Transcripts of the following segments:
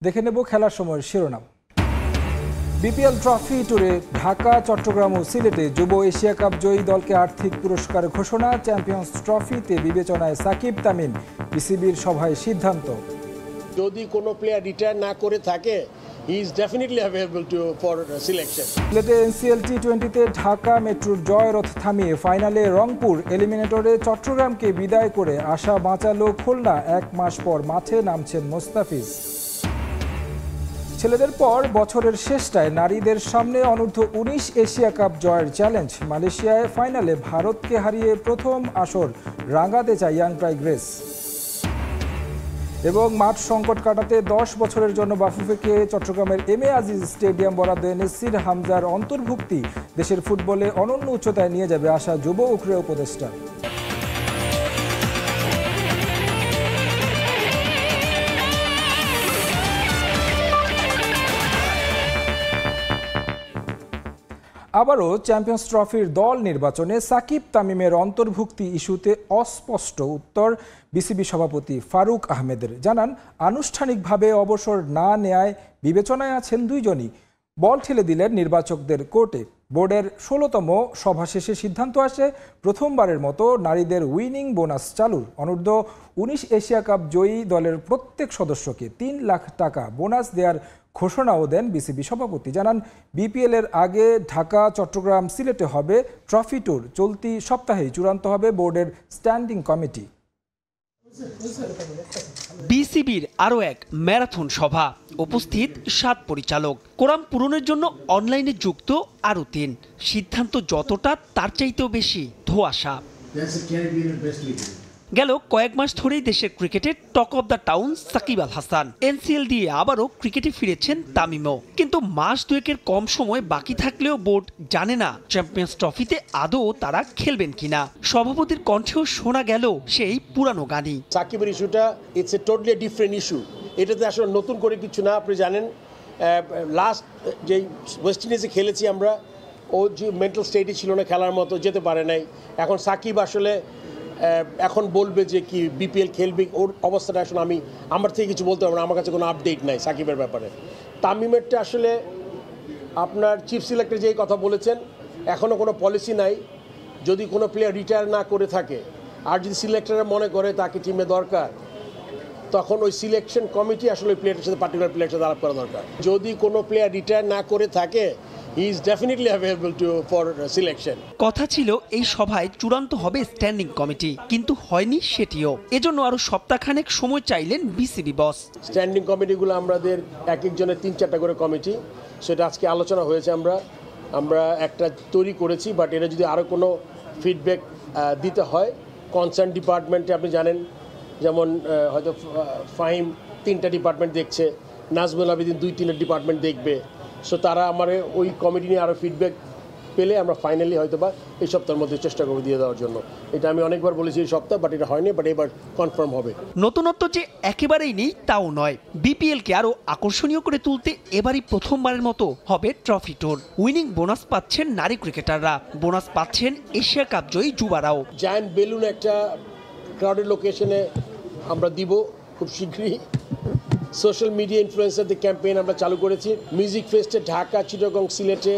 দেখে নেব খেলার সময়ের শিরোনাম। বিপিএল ট্রফি ট্যুরে ঢাকা, চট্টগ্রাম ও সিলেটে যুব এশিয়া কাপ জয়ী দলকে আর্থিক পুরস্কার ঘোষণা। চ্যাম্পিয়ন্স ট্রফিতে বিবেচনায় সাকিব তামিম, বিসিবির সভায় সিদ্ধান্ত। যদি কোনো প্লেয়ার রিটায়ার না করে থাকে, he is definitely available for selection. সিলেটে এনসিএল টি20তে ঢাকা মেট্রোর জয়রথ থামিয়ে ফাইনালে রংপুর, এলিমিনেটরে চট্টগ্রামকে বিদায় করে আশা বাঁচালো খুলনা। 1 মাস পর মাঠে নামছেন মোস্তাফিজ। ছেলেদের পর বছরের শেষটায় নারীদের সামনে অনূর্ধ্ব-19 এশিয়া কাপ জয়ের চ্যালেঞ্জ। মালয়েশিয়ায় ফাইনালে ভারতকে হারিয়ে প্রথম আসর রাঙাতে চায় ইয়াং টাইগ্রেস। এবং মাঠ সংকট কাটাতে 10 বছরের জন্য বাফুফেকে চট্টগ্রামের এমএ আজিজ স্টেডিয়াম বরাদ্দ এনএসসির হামজার অন্তর্ভুক্তি দেশের ফুটবলে অনন্য উচ্চতায় নিয়ে যাবে আশা যুব ও ক্রীড়া উপদেষ্টা। আবারও চ্যাম্পিয়ন্স ট্রফির দল নির্বাচনে সাকিব তামিমের অন্তর্ভুক্তি ইস্যুতে অস্পষ্ট উত্তর বিসিবি সভাপতি ফারুক আহমেদের। জানান, আনুষ্ঠানিকভাবে অবসর না নেয়ায় বিবেচনায় আছেন দুইজনই। বল ঠেলে দিলেন নির্বাচকদের কোর্টে। বোর্ডের 16তম সভা শেষে সিদ্ধান্ত আসে প্রথমবারের মতো নারীদের উইনিং বোনাস চালুর। অনূর্ধ্ব-19 এশিয়া কাপ জয়ী দলের প্রত্যেক সদস্যকে 3 লাখ টাকা বোনাস দেওয়ার ঘোষণাও দেন বিসিবি সভাপতি। জানান, বিপিএল এর আগে ঢাকা, চট্টগ্রাম, সিলেটে হবে ট্রফি ট্যুর। চলতি সপ্তাহেই চূড়ান্ত হবে বোর্ডের স্ট্যান্ডিং কমিটি। বিসিবির আরও এক ম্যারাথন সভা, উপস্থিত 7 পরিচালক। কোরাম পূরণের জন্য অনলাইনে যুক্ত আরও 3। সিদ্ধান্ত যতটা তার চাইতেও বেশি ধোঁয়াশা। গেল কয়েক মাস ধরেই দেশের ক্রিকেটের talk of the town Sakib Al Hasan. NCL দিয়ে আবারও ক্রিকেটে ফিরেছেন তামিমও। কিন্তু মাস দুয়েকের কম সময় বাকি থাকলেও বোর্ড জানে না চ্যাম্পিয়ন্স ট্রফিতে আদৌ তারা খেলবেন কিনা। সভাপতির কণ্ঠেও শোনা গেল সেই পুরানো গানই। সাকিবের ইস্যুটা it's a totally different issue. এটাতে আসলে নতুন করে কিছু না। আপনি জানেন, লাস্ট যেই ওয়েস্ট ইন্ডিজে খেলেছি আমরা, ও যে মেন্টাল স্টেটই ছিল না, খেলার মতো যেতে পারে নাই। এখন সাকিব আসলে এখন বলবে যে কি বিপিএল খেলবে, ওর অবস্থাটা আসলে আমার থেকে কিছু বলতে পারবো না। আমার কাছে কোনো আপডেট নাই সাকিবের ব্যাপারে। তামিমেরটা আসলে আপনার চিফ সিলেক্টর যেই কথা বলেছেন, এখনও কোনো পলিসি নাই। যদি কোনো প্লেয়ার রিটায়ার না করে থাকে আর যদি সিলেক্টররা মনে করে তাকে টিমে দরকার, তখন ওই সিলেকশন কমিটি আসলে ওই প্লেয়ারের সাথে পার্টিকুলার প্লেয়ারের সাথে আলাপ করা দরকার। যদি কোনো প্লেয়ার রিটায়ার না করে থাকে, he is definitely available for selection. কথা ছিল এই সভায় চূড়ান্ত হবে স্ট্যান্ডিং কমিটি, কিন্তু হয়নি সেটিও। এজন্য আরো সপ্তাহখানেক সময় চাইলেন বিসিবি বস। স্ট্যান্ডিং কমিটিগুলো আমাদের এক একজনের 3-4টা করে কমিটি, সেটা আজকে আলোচনা হয়েছে। আমরা একটা তৈরি করেছি, বাট এটা যদি আরও কোনো ফিডব্যাক দিতে হয় কনসার্ন ডিপার্টমেন্টে, আপনি জানেন যেমন হয়তো ফাহিম 3টা ডিপার্টমেন্ট দেখছে, নাজমুল আবেদিন 2-3টা ডিপার্টমেন্ট দেখবে। সো তারা আমার ওই কমিটি নিয়ে আরও ফিডব্যাক পেলে আমরা ফাইনালি হয়তো বা এই সপ্তাহের মধ্যে চেষ্টা করবো দিয়ে দেওয়ার জন্য। এটা আমি অনেকবার বলেছি এই সপ্তাহ, বাট এটা হয়নি, বাট এবার কনফার্ম হবে। নতুনত্ব যে একেবারেই নেই তাও নয়। বিপিএলকে আরও আকর্ষণীয় করে তুলতে এবারই প্রথমবারের মতো হবে ট্রফি ট্যুর। উইনিং বোনাস পাচ্ছেন নারী ক্রিকেটাররা, বোনাস পাচ্ছেন এশিয়া কাপ জয়ী যুবারাও। জায়ান্ট বেলুন একটা ক্রাউডেড লোকেশনে আমরা দিব খুব শীঘ্রই। সোশ্যাল মিডিয়া ইনফ্লুয়েন্সারদের ক্যাম্পেইন আমরা চালু করেছি। মিউজিক ফেস্টে ঢাকা, চিটাগং, সিলেটে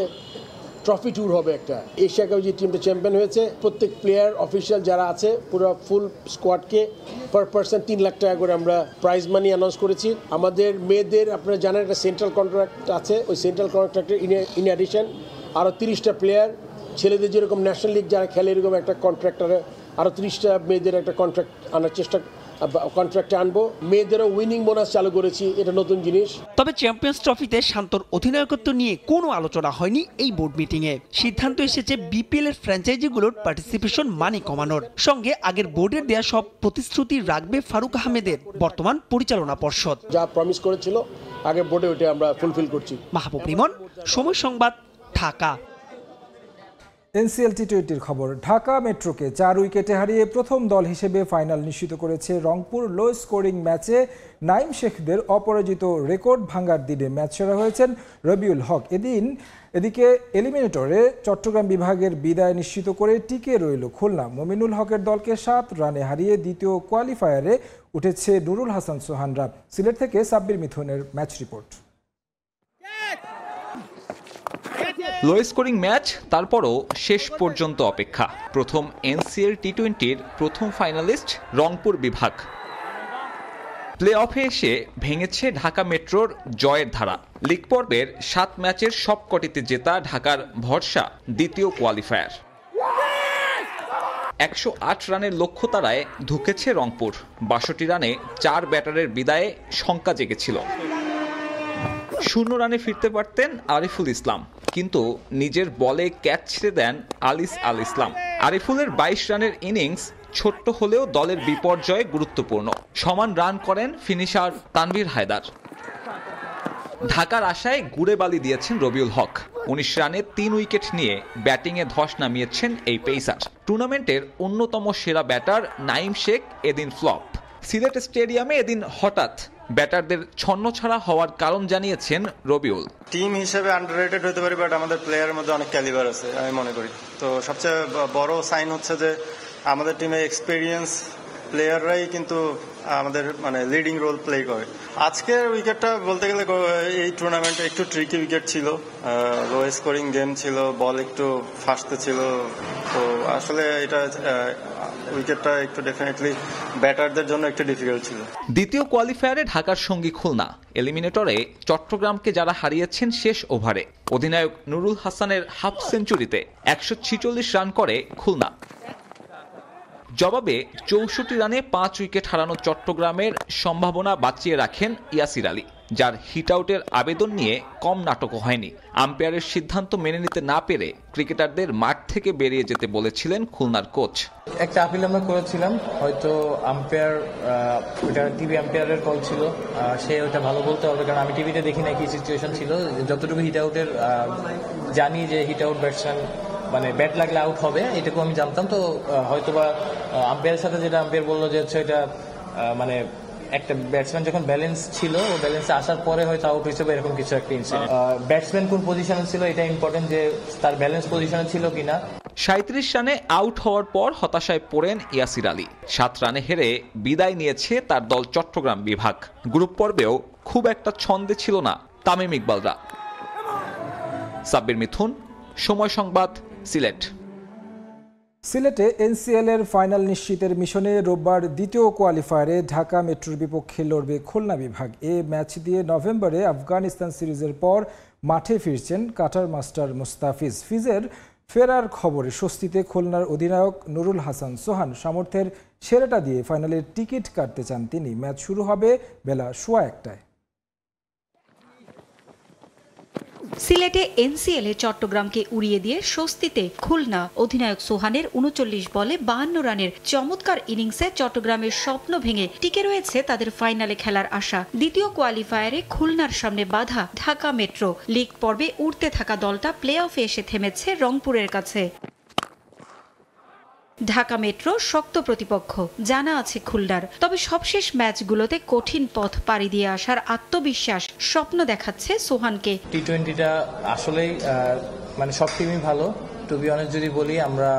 ট্রফি ট্যুর হবে একটা। এশিয়া কাপ যে টিমটা চ্যাম্পিয়ন হয়েছে, প্রত্যেক প্লেয়ার অফিসিয়াল যারা আছে পুরো ফুল স্কোয়াডকে পার পার্সন 3 লাখ টাকা করে আমরা প্রাইজ মানি অ্যানাউন্স করেছি। আমাদের মেয়েদের আপনারা জানেন একটা সেন্ট্রাল কন্ট্রাক্ট আছে, ওই সেন্ট্রাল কন্ট্রাক্টের ইন অ্যাডিশন আরও 30টা প্লেয়ার, ছেলেদের যেরকম ন্যাশনাল লিগ যারা খেলে এরকম একটা কন্ট্রাক্টারে আরও 30টা মেয়েদের একটা কন্ট্রাক্ট আনার কন্ট্রাক্টে আনবো। মেয়েদেরও উইনিং বোনাস চালু করেছি, এটা নতুন জিনিস। তবে চ্যাম্পিয়ন্স ট্রফিতে শান্তর অধিনায়কত্ব নিয়ে কোনো আলোচনা হয়নি এই বোর্ড মিটিংয়ে। সিদ্ধান্ত এসেছে বিপিএল এর ফ্র্যাঞ্চাইজিগুলোর পার্টিসিপেশন মানি কমানোর। সঙ্গে আগের বোর্ডের দেয়া সব প্রতিশ্রুতি রাখবে ফারুক আহমেদের বর্তমান পরিচালনা পর্ষদ। যা প্রমিস করেছিল আগের বোর্ডে, ওইটা আমরা ফুলফিল করছি। মাহবুব রিমন, সময় সংবাদ, ঢাকা। এনসিএল টি-20-র খবর। ঢাকা মেট্রোকে 4 উইকেটে হারিয়ে প্রথম দল হিসেবে ফাইনাল নিশ্চিত করেছে রংপুর। লো স্কোরিং ম্যাচে নাইম শেখদের অপরাজিত রেকর্ড ভাঙার দিনে ম্যাচ সেরা হয়েছেন রবিউল হক। এদিকে এলিমিনেটরে চট্টগ্রাম বিভাগের বিদায় নিশ্চিত করে টিকে রইল খুলনা। মমিনুল হকের দলকে 7 রানে হারিয়ে দ্বিতীয় কোয়ালিফায়ারে উঠেছে নুরুল হাসান সোহানরা। সিলেট থেকে সাব্বির মিথুনের match report. Low scoring match, তারপরও শেষ পর্যন্ত অপেক্ষা। প্রথম এনসিএল টি-20-র প্রথম ফাইনালিস্ট রংপুর বিভাগ। প্লে অফে এসে ভেঙেছে ঢাকা মেট্রোর জয়ের ধারা। লিগ পর্বের 7 ম্যাচের সবকটিতে জেতা ঢাকার ভরসা দ্বিতীয় কোয়ালিফায়ার। 108 রানের লক্ষ্য তাড়ায় ঢুকেছে রংপুর। 62 রানে 4 ব্যাটারের বিদায়ে শঙ্কা জেগেছিল। 0 রানে ফিরতে পারতেন আরিফুল ইসলাম, কিন্তু নিজের বলে ক্যাচ ছেড়ে দেন আলিস আল ইসলাম। আরিফুলের 22 রানের ইনিংস ছোট্ট হলেও দলের বিপর্যয়ে গুরুত্বপূর্ণ। সমান রান করেন ফিনিশার তানভীর হায়দার। ঢাকার আশায় গুড়ে বালি দিয়েছেন রবিউল হক। 19 রানে 3 উইকেট নিয়ে ব্যাটিংয়ে ধস নামিয়েছেন এই পেসার। টুর্নামেন্টের অন্যতম সেরা ব্যাটার নাইম শেখ এদিন ফ্লপ। সিলেট স্টেডিয়ামে এদিন হঠাৎ ব্যাটারদের ছন্নছাড়া হওয়ার কারণ জানিয়েছেন রবিউল। টিম হিসেবে আন্ডাররেটেড হতে পারি, বাট আমাদের প্লেয়ারের মধ্যে অনেক ক্যালিবার আছে আমি মনে করি। তো সবচেয়ে বড় সাইন হচ্ছে যে আমাদের টিমে এক্সপেরিয়েন্স প্লেয়াররাই কিন্তু আমাদের লিডিং রোল প্লে করে। আজকের উইকেটটা বলতে গেলে এই টুর্নামেন্টে একটু ট্রিকি উইকেট ছিল, লো স্কোরিং গেম ছিল, বল একটু ফাস্তে ছিল। তো আসলে এটা উইকেটটা একটু ডেফিনেটলি ব্যাটারদের জন্য একটু ডিফিকাল্ট ছিল। দ্বিতীয় কোয়ালিফায়ারে ঢাকার সঙ্গী খুলনা। এলিমিনেটরে চট্টগ্রামকে যারা হারিয়েছেন শেষ ওভারে। অধিনায়ক নুরুল হাসানের হাফ সেঞ্চুরিতে 146 রান করে খুলনা। জবাবে 64 রানে 5 উইকেট হারানো চট্টগ্রামের সম্ভাবনা বাঁচিয়ে রাখেন ইয়াসির আলী, যার হিট আউটের আবেদন নিয়ে কম নাটকও হয়নি। আম্পায়ারের সিদ্ধান্ত মেনে নিতে না পেরে ক্রিকেটারদের মাঠ থেকে বেরিয়ে যেতে বলেছিলেন খুলনার কোচ। একটা আপিল আমরা করেছিলাম, হয়তো আম্পায়ার ওটা টিভি আম্পায়ারের কল ছিল, সে ওটা ভালো বলতে হবে, কারণ আমি টিভিতে দেখি না কি সিচুয়েশন ছিল। যতটুকু হিট আউটের জানি যে হিট আউট ব্যাটসম্যান ব্যাট লাগলে আউট হবে, এটুকু আমি জানতাম। তো হয়তোবা আম্পায়ারের সাথে যেটা আম্পায়ার বললো যে হচ্ছে এটা একটা ব্যাটসম্যান যখন ব্যালেন্স ছিল, ও ব্যালেন্সে আসার পরে হয়তো আউট হয়েছে বা এরকম কিছু একটা ইনসিডেন্ট। ব্যাটসম্যান কোন পজিশনে ছিল এটা ইম্পর্টেন্ট, যে তার ব্যালেন্স পজিশনে ছিল কিনা। 37 রানে আউট হওয়ার পর হতাশায় পড়েন ইয়াসির আলী। 7 রানে হেরে বিদায় নিয়েছে তার দল চট্টগ্রাম বিভাগ। গ্রুপ পর্বেও খুব একটা ছন্দে ছিল না তামিম ইকবালরা। সাব্বির মিথুন, সময় সংবাদ, সিলেট। সিলেটে এনসিএল-এর ফাইনাল নিশ্চিতের মিশনে রোববার দ্বিতীয় কোয়ালিফায়ারে ঢাকা মেট্রোর বিপক্ষে লড়বে খুলনা বিভাগ। এ ম্যাচ দিয়ে নভেম্বরে আফগানিস্তান সিরিজের পর মাঠে ফিরছেন কাটার মাস্টার মুস্তাফিজ। ফিজের ফেরার খবরে স্বস্তিতে খুলনার অধিনায়ক নুরুল হাসান সোহান। সামর্থ্যের সেরাটা দিয়ে ফাইনালের টিকিট কাটতে চান তিনি। ম্যাচ শুরু হবে বেলা 1:15টায়। সিলেটে এনসিএলে চট্টগ্রামকে উড়িয়ে দিয়ে স্বস্তিতে খুলনা। অধিনায়ক সোহানের 39 বলে 52 রানের চমৎকার ইনিংসে চট্টগ্রামের স্বপ্ন ভেঙে টিকে রয়েছে তাদের ফাইনালে খেলার আশা। দ্বিতীয় কোয়ালিফায়ারে খুলনার সামনে বাধা ঢাকা মেট্রো। লিগ পর্বে উঠতে থাকা দলটা প্লে অফে এসে থেমেছে রংপুরের কাছে। ঢাকা মেট্রো শক্ত প্রতিপক্ষ জানা আছে খুলনার, তবে সবশেষ ম্যাচগুলোতে কঠিন পথ পাড়ি দিয়ে আসার আত্মবিশ্বাস স্বপ্ন দেখাচ্ছে সোহানকে। টি-20টা আসলেই সব টিমই ভালো। টু বি অনেস্ট যদি বলি, আমরা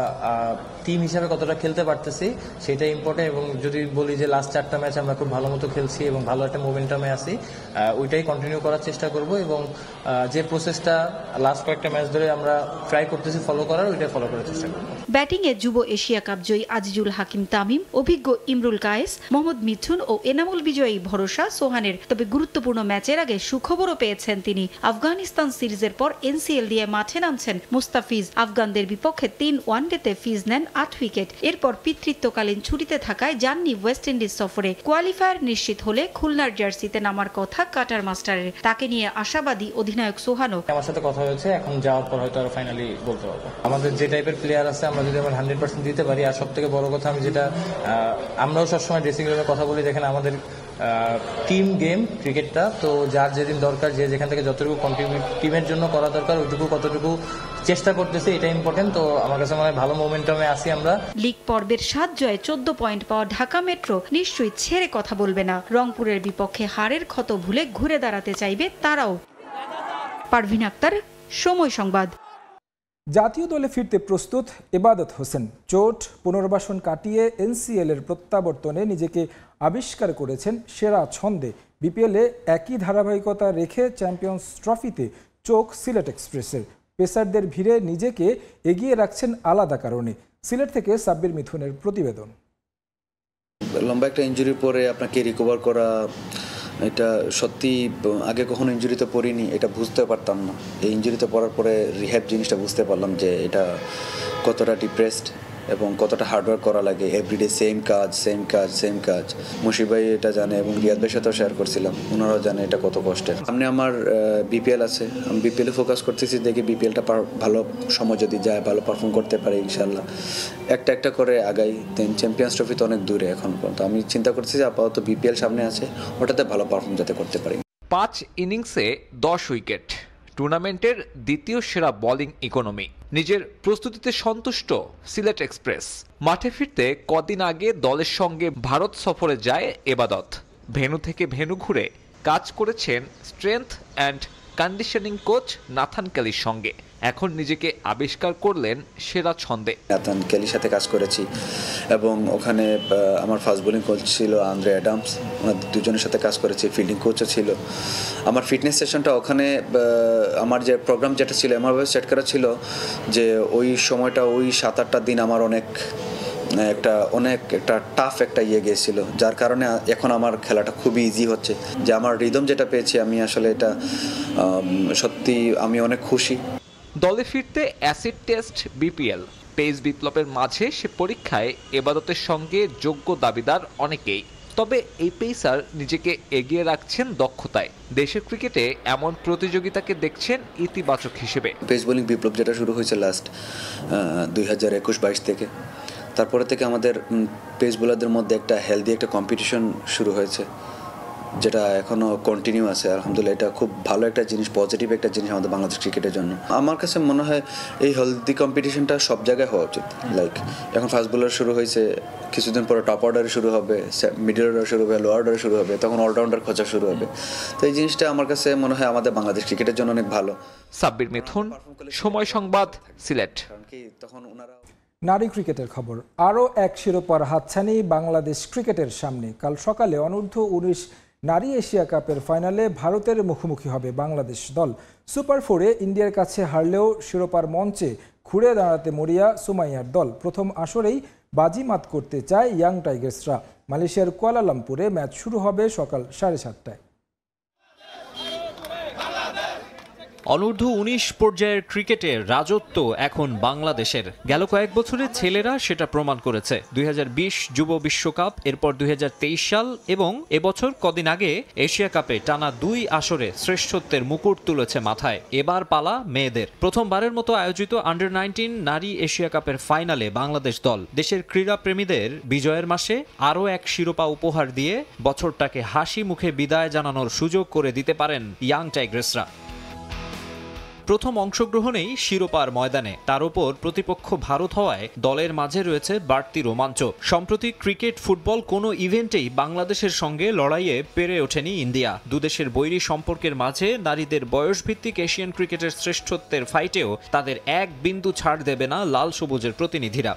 টিম হিসাবে কতটা খেলতে পারতেছি সেটা ইম্পর্টেন্ট। এবং যদি বলি যে লাস্ট 4টা ম্যাচ আমরা খুব ভালো মতো খেলছি এবং ভালো একটা মোমেন্টামে আছি, ওইটাই কন্টিনিউ করার চেষ্টা করব। এবং যে প্রসেসটা লাস্ট কয়েকটা ম্যাচ ধরে আমরা ট্রাই করতেছি ফলো করার, ওইটাই ফলো করার চেষ্টা করব। ব্যাটিংয়ে যুব এশিয়া কাপ জয়ী আজিজুল হাকিম তামিম, অভিজ্ঞ ইমরুল কায়েস, মোহাম্মদ মিথুন ও এনামুল বিজয়ী ভরসা সোহানের। তবে গুরুত্বপূর্ণ ম্যাচের আগে সুখবরও পেয়েছেন তিনি। আফগানিস্তান সিরিজের পর এনসিএল দিয়ে মাঠে নামছেন মুস্তাফিজ। আফগানদের বিপক্ষে 3 ওয়ানডেতে ফিজ নেন 8 উইকেট। এরপর পিতৃত্বকালীন ছুটিতে থাকায় যাননি ওয়েস্ট ইন্ডিজ সফরে। কোয়ালিফায়ার নিশ্চিত হলে খুলনার জার্সিতে নামার কথা কাটার মাস্টারের। তাকে নিয়ে আশাবাদী অধিনায়ক সোহানও। আমার সাথে কথা হয়েছে, এখন যাওয়ার পর হয়তো আরো ফাইনালি বলতে পারবো। আমাদের যে টাইপের প্লেয়ার আছে, আমরা যদি 100% দিতে পারি। আর সব থেকে বড় কথা, আমি যেটা আমরাও সবসময় ড্রেসিং রুমে কথা বলি, দেখেন আমাদের টিম গেম ক্রিকেটটা, তো যার যেদিন দরকার, যে যেখান থেকে যতটুকু কন্ট্রিবিউট টিমের জন্য করা দরকার ওইটুকু কতটুকু চেষ্টা করতেছে, এটা ইম্পর্টেন্ট। তো আমার কাছে মনে হয় ভালো মোমেন্টামে আছি আমরা। লিগ পর্বের 7 জয়ে 14 পয়েন্ট পাওয়া ঢাকা মেট্রো নিশ্চয়ই ছেড়ে কথা বলবে না। রংপুরের বিপক্ষে হারের ক্ষত ভুলে ঘুরে দাঁড়াতে চাইবে তারাও। পারভিন আক্তার, সময় সংবাদ। জাতীয় দলে ফিরতে প্রস্তুত এবাদত হোসেন। চোট পুনর্বাসন কাটিয়ে এনসিএল এর প্রত্যাবর্তনে নিজেকে আবিষ্কার করেছেন সেরা ছন্দে। বিপিএলে একই ধারাবাহিকতা রেখে চ্যাম্পিয়ন্স ট্রফিতে চোখ সিলেট এক্সপ্রেসের। পেসারদের ভিড়ে নিজেকে এগিয়ে রাখছেন আলাদা কারণে। সিলেট থেকে সাব্বির মিথুনের প্রতিবেদন। লম্বা একটা ইনজুরির পরে আপনাকে রিকভার করা, এটা সত্যি আগে কখনো ইনজুরিতে পড়িনি, এটা বুঝতে পারতাম না। এই ইনজুরিতে পড়ার পরে রিহ্যাব জিনিসটা বুঝতে পারলাম যে এটা কতটা ডিপ্রেসড এবং কতটা হার্ডওয়ার্ক করা লাগে। এভরিডে সেম কাজ। মুশিব ভাই এটা জানে এবং রিয়াদ ভাইয়ের সাথেও শেয়ার করছিলাম, ওনারাও জানে এটা কত কষ্টের। সামনে আমার বিপিএল আছে, আমি বিপিএলে ফোকাস করতেছি, দেখি বিপিএলটা ভালো সময় যদি যায়, ভালো পারফর্ম করতে পারে ইনশাল্লাহ। একটা করে আগাই। দেন চ্যাম্পিয়ন্স ট্রফি তো অনেক দূরে এখন পর্যন্ত। আমি চিন্তা করতেছি যে আপাতত বিপিএল সামনে আছে, ওটাতে ভালো পারফর্ম যাতে করতে পারি। 5 ইনিংসে 10 উইকেট, টুর্নামেন্টের দ্বিতীয় সেরা বোলিং ইকোনমি। নিজের প্রস্তুতিতে সন্তুষ্ট সিলেট এক্সপ্রেস। মাঠে ফিরতে কদিন আগে দলের সঙ্গে ভারত সফরে যায় এবাদত। ভেন্যু থেকে ভেন্যু ঘুরে কাজ করেছেন strength and conditioning coach Nathan কেলির সঙ্গে। এখন নিজেকে আবিষ্কার করলেন সেরা ছন্দে। নাথান কেলির সাথে কাজ করেছি এবং ওখানে আমার ফাস্ট বোলিং কোচ ছিল আন্দ্রে অ্যাডামস, ওনাদের দুজনের সাথে কাজ করেছি। ফিল্ডিং কোচও ছিল। আমার ফিটনেস সেশনটা ওখানে, আমার যে প্রোগ্রাম যেটা ছিল এমনভাবে সেট করা ছিল যে ওই সময়টা, ওই 7-8টা দিন আমার অনেক একটা টাফ একটা গিয়েছিল, যার কারণে এখন আমার খেলাটা খুবই ইজি হচ্ছে। যে আমার রিদম যেটা পেয়েছি, আমি আসলে এটা সত্যি আমি অনেক খুশি। দলে ফিরতে অ্যাসিড টেস্ট বিপিএল, পেস বিপ্লবের মাঝে সে পরীক্ষায় এবাদতের সঙ্গে যোগ্য দাবিদার অনেকেই। তবে এই পেসার নিজেকে এগিয়ে রাখছেন দক্ষতায়। দেশের ক্রিকেটে এমন প্রতিযোগিতাকে দেখছেন ইতিবাচক হিসেবে। পেস বোলিং বিপ্লব যেটা শুরু হয়েছে লাস্ট 2021-22 থেকে, তারপরে থেকে আমাদের পেস বোলারদের মধ্যে একটা হেলদি একটা কম্পিটিশন শুরু হয়েছে, যেটা এখনো কন্টিনিউ আছে। আলহামদুলিল্লাহ, এটা খুব ভালো একটা জিনিস, পজিটিভ একটা জিনিস আমাদের বাংলাদেশ ক্রিকেটের জন্য। আমার কাছে মনে হয় এই হেলদি কম্পিটিশনটা সব জায়গায় হওয়া উচিত। লাইক এখন ফাস্ট বোলার শুরু হয়েছে, কিছুদিন পরে টপ অর্ডারে শুরু হবে, মিডল অর্ডার শুরু হবে, লো অর্ডারে শুরু হবে, তখন অলরাউন্ডার খোঁজা শুরু হবে। তো এই জিনিসটা আমার কাছে মনে হয় আমাদের বাংলাদেশ ক্রিকেটের জন্য অনেক ভালো। সাব্বির মিথুন, সময় সংবাদ, সিলেট। তখন ওনারা নারী ক্রিকেটের খবর। আরও এক শিরোপার হাতছানি বাংলাদেশ ক্রিকেটের সামনে। কাল সকালে অনূর্ধ্ব-19 নারী এশিয়া কাপের ফাইনালে ভারতের মুখোমুখি হবে বাংলাদেশ দল। সুপার 4-এ ইন্ডিয়ার কাছে হারলেও শিরোপার মঞ্চে ঘুরে দাঁড়াতে মরিয়া সুমাইয়ার দল। প্রথম আসরেই বাজিমাত করতে চায় ইয়াং টাইগার্সরা। মালয়েশিয়ার কুয়ালালামপুরে ম্যাচ শুরু হবে সকাল 7:30টায়। অনূর্ধ্ব-19 পর্যায়ের ক্রিকেটের রাজত্ব এখন বাংলাদেশের। গেল কয়েক বছরে ছেলেরা সেটা প্রমাণ করেছে। 2020 যুব বিশ্বকাপ, এরপর 2023 সাল এবং এবছর কদিন আগে এশিয়া কাপে টানা 2 আসরে শ্রেষ্ঠত্বের মুকুট তুলেছে মাথায়। এবার পালা মেয়েদের। প্রথমবারের মতো আয়োজিত আন্ডার-19 নারী এশিয়া কাপের ফাইনালে বাংলাদেশ দল। দেশের ক্রীড়াপ্রেমীদের বিজয়ের মাসে আরও এক শিরোপা উপহার দিয়ে বছরটাকে হাসি মুখে বিদায় জানানোর সুযোগ করে দিতে পারেন ইয়াং টাইগার্সরা। প্রথম অংশগ্রহণেই শিরোপার ময়দানে, তার উপর প্রতিপক্ষ ভারত হওয়ায় দলের মাঝে রয়েছে বাড়তি রোমাঞ্চ। সম্প্রতি ক্রিকেট, ফুটবল কোনো ইভেন্টেই বাংলাদেশের সঙ্গে লড়াইয়ে পেরে ওঠেনি ইন্ডিয়া। দুদেশের বৈরী সম্পর্কের মাঝে নারীদের বয়সভিত্তিক এশিয়ান ক্রিকেটের শ্রেষ্ঠত্বের ফাইটেও তাদের এক বিন্দু ছাড় দেবে না লাল সবুজের প্রতিনিধিরা।